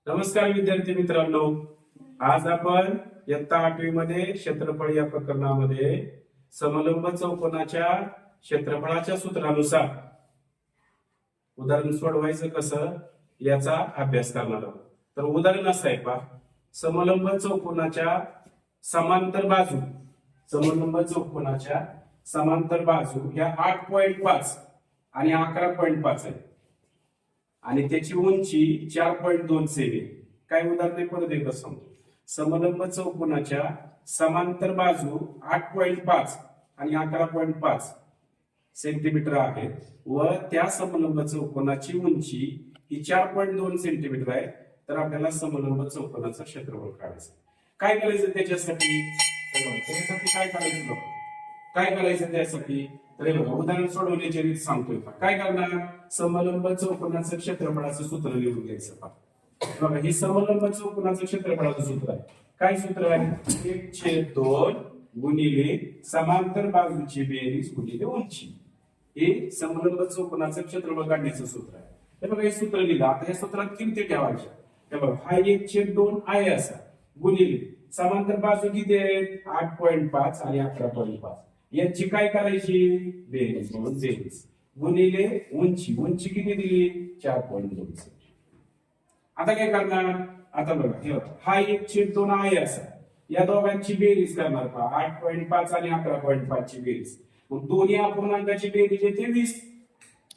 नमस्कार विद्यार्थी मित्रांनो, आज आपण इयत्ता 8वी मध्ये क्षेत्रफळ या प्रकरणामध्ये समलंब चौकोनाच्या क्षेत्रफळाच्या सूत्रानुसार उदाहरण सोडवायचं कसं याचा अभ्यास करणार आहोत. तर उदाहरण असं आहे पहा, समलंब चौकोनाच्या समांतर बाजू ह्या 8.5 आणि 11.5 आहे आणि त्याची उंची 4.2 सेमी. काय उदाहरण परत एकदा सांगतो. समलंब चौकोनाच्या समांतर बाजू 8.5 आणि 11.5 सेंटीमीटर आहे व त्या समलंब चौकोनाची उंची ही 4.2 सेंटीमीटर आहे. तर आपल्याला समलंब चौकोनाचं क्षेत्रफळ काढायचं. काय करायचं त्याच्यासाठी त्यासाठी तर बघा, उदाहरण सोडवण्याची रीत सांगतोय. काय करणार, समलंब चौकोनाचं क्षेत्रफळाचं सूत्र लिहून घ्यायचं. बघा, हे समलंब चौकोनाचं क्षेत्रफळाचं सूत्र आहे. काय सूत्र आहे? 1/2 गुणिले समांतर बाजूची बेरीज गुणिले उंची. हे समलंब चौकोनाचं क्षेत्रफळ काढण्याचं सूत्र आहे. हे बघा, हे सूत्र लिहिलं. आता या सूत्रात किमती ठेवायच्या. हे बघा, हा 1/2 आहे असा गुणिले समांतर बाजू किती आहेत? 8.5 आणि 11.5. यांची काय करायची? बेरीज म्हणून बेरीज गुणिले उंची किती दिली? 4.2. आता काय करणार? आता बघा, हे हा 1/2 आहे असा, या दोघांची बेरीज करणार का? 8.5 आणि 11.5 ची बेरीज. मग दोन्ही अपूर्णांकाची बेरीज येते 20.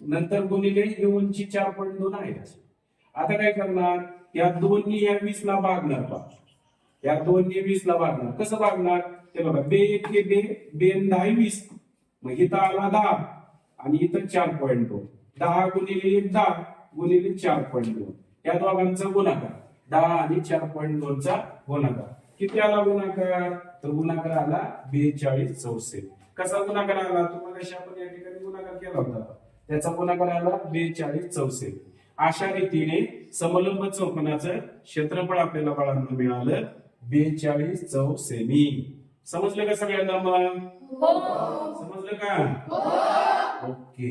नंतर गुणिले ही उंची 4.2 आहे. आता काय करणार? या दोन्ही या 20 ला भागणार पहा. या दोन्ही 20 ला भागणार. कसं भागणार? ते बघा, बे 1 बे 10 20. मग इथं आला 10 आणि इथं 4.2. 10 गुणिले 1 10 गुणिले 4.2. या दोघांचा गुणाकार 10 आणि 4.2 चा गुणाकार किती आला गुणाकार? तर गुणाकार आला 42 चौसे. कसा गुणाकार आला? तुम्हाला आपण या ठिकाणी गुणाकार केला होता, त्याचा गुणाकार आला 42 चौसे. अशा रीतीने समलंब चौकोनाचं क्षेत्रफळ आपल्याला बाळांना मिळालं 42 चौसेमी. समजलं का सगळ्यांना? मग समजलं का? ओके.